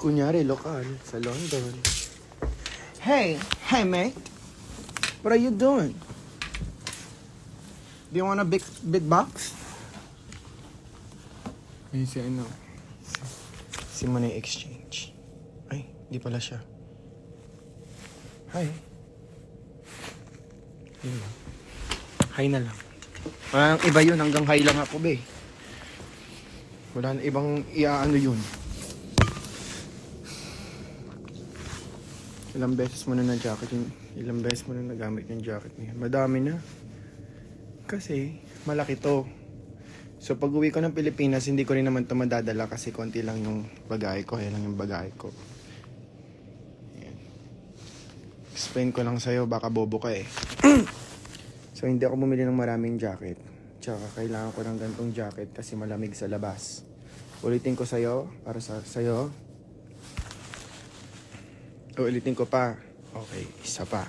Kunyari, lokal, sa London. Hey, mate. What are you doing? Do you want a big box? Ayun si ano. Si Money Exchange. Ay, di pala siya. Hi. Yun lang. Hi na lang. Walang iba yun, hanggang hi lang ako, be. Wala na ibang iaano yun. Ilang beses mo na na-jacket yung... Ilang beses mo na nagamit yung jacket niya. Madami na. Kasi, malaki to. So, pag uwi ko ng Pilipinas, hindi ko rin naman ito madadala kasi konti lang yung bagahe ko. Ayan lang yung bagahe ko. Ayan. Explain ko lang sa'yo, baka bobo ka eh. So, hindi ako bumili ng maraming jacket. Tsaka, kailangan ko ng gantong jacket kasi malamig sa labas. Ulitin ko sa'yo, para sa'yo. Ulitin ko pa. Okay, isa pa.